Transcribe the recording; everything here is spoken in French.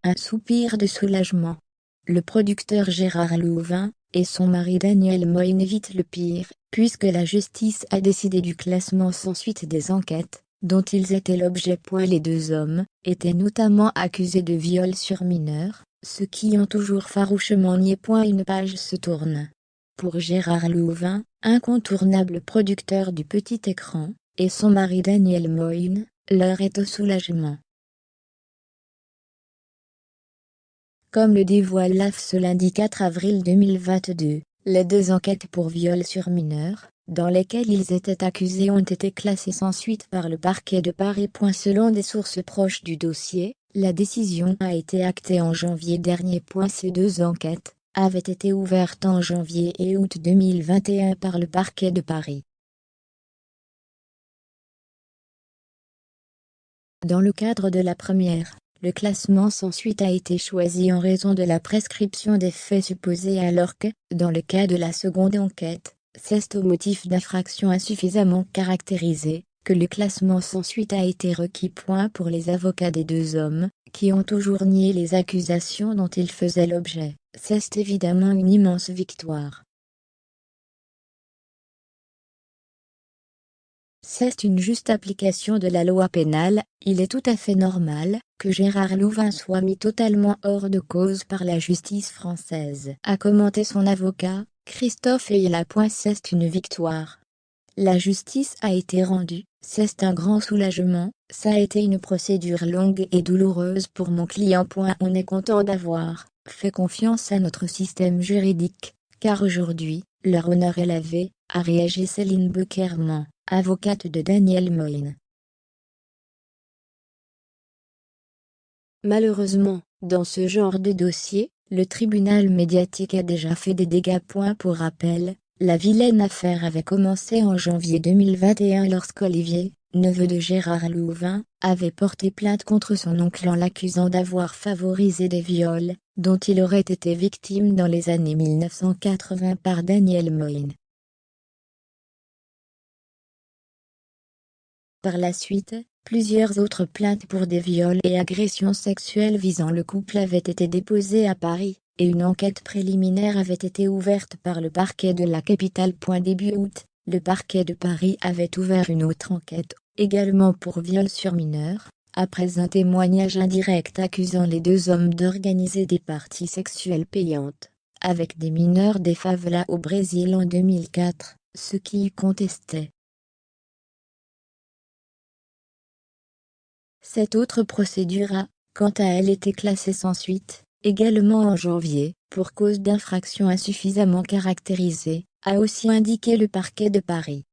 Un soupir de soulagement. Le producteur Gérard Louvain et son mari Daniel Moïne évitent le pire, puisque la justice a décidé du classement sans suite des enquêtes, dont ils étaient l'objet. Les deux hommes étaient notamment accusés de viol sur mineurs, ceux qui ont toujours farouchement nié. Une page se tourne. Pour Gérard Louvain, incontournable producteur du petit écran, et son mari Daniel Moïne, l'heure est au soulagement. Comme le dévoile l'AF ce lundi 4 avril 2022, les deux enquêtes pour viol sur mineurs, dans lesquelles ils étaient accusés, ont été classées sans suite par le parquet de Paris. Selon des sources proches du dossier, la décision a été actée en janvier dernier. Ces deux enquêtes avaient été ouvertes en janvier et août 2021 par le parquet de Paris. Dans le cadre de la première, le classement sans suite a été choisi en raison de la prescription des faits supposés, alors que, dans le cas de la seconde enquête, c'est au motif d'infraction insuffisamment caractérisée que le classement sans suite a été requis. Pour les avocats des deux hommes, qui ont toujours nié les accusations dont ils faisaient l'objet, c'est évidemment une immense victoire. C'est une juste application de la loi pénale. Il est tout à fait normal que Gérard Louvain soit mis totalement hors de cause par la justice française, a commenté son avocat, Christophe Ayla. C'est une victoire. La justice a été rendue, c'est un grand soulagement. Ça a été une procédure longue et douloureuse pour mon client. On est content d'avoir fait confiance à notre système juridique, car aujourd'hui, leur honneur est lavé, a réagi Céline Beckerman, avocate de Daniel Moïne. Malheureusement, dans ce genre de dossier, le tribunal médiatique a déjà fait des dégâts. Pour rappel, la vilaine affaire avait commencé en janvier 2021 lorsqu'Olivier, neveu de Gérard Louvain, avait porté plainte contre son oncle en l'accusant d'avoir favorisé des viols, dont il aurait été victime dans les années 1980 par Daniel Moïne. Par la suite, plusieurs autres plaintes pour des viols et agressions sexuelles visant le couple avaient été déposées à Paris, et une enquête préliminaire avait été ouverte par le parquet de la capitale. Début août, le parquet de Paris avait ouvert une autre enquête, également pour viol sur mineurs, après un témoignage indirect accusant les deux hommes d'organiser des parties sexuelles payantes avec des mineurs des favelas au Brésil en 2004, ce qui y contestait. Cette autre procédure a, quant à elle, été classée sans suite, également en janvier, pour cause d'infraction insuffisamment caractérisée, a aussi indiqué le parquet de Paris.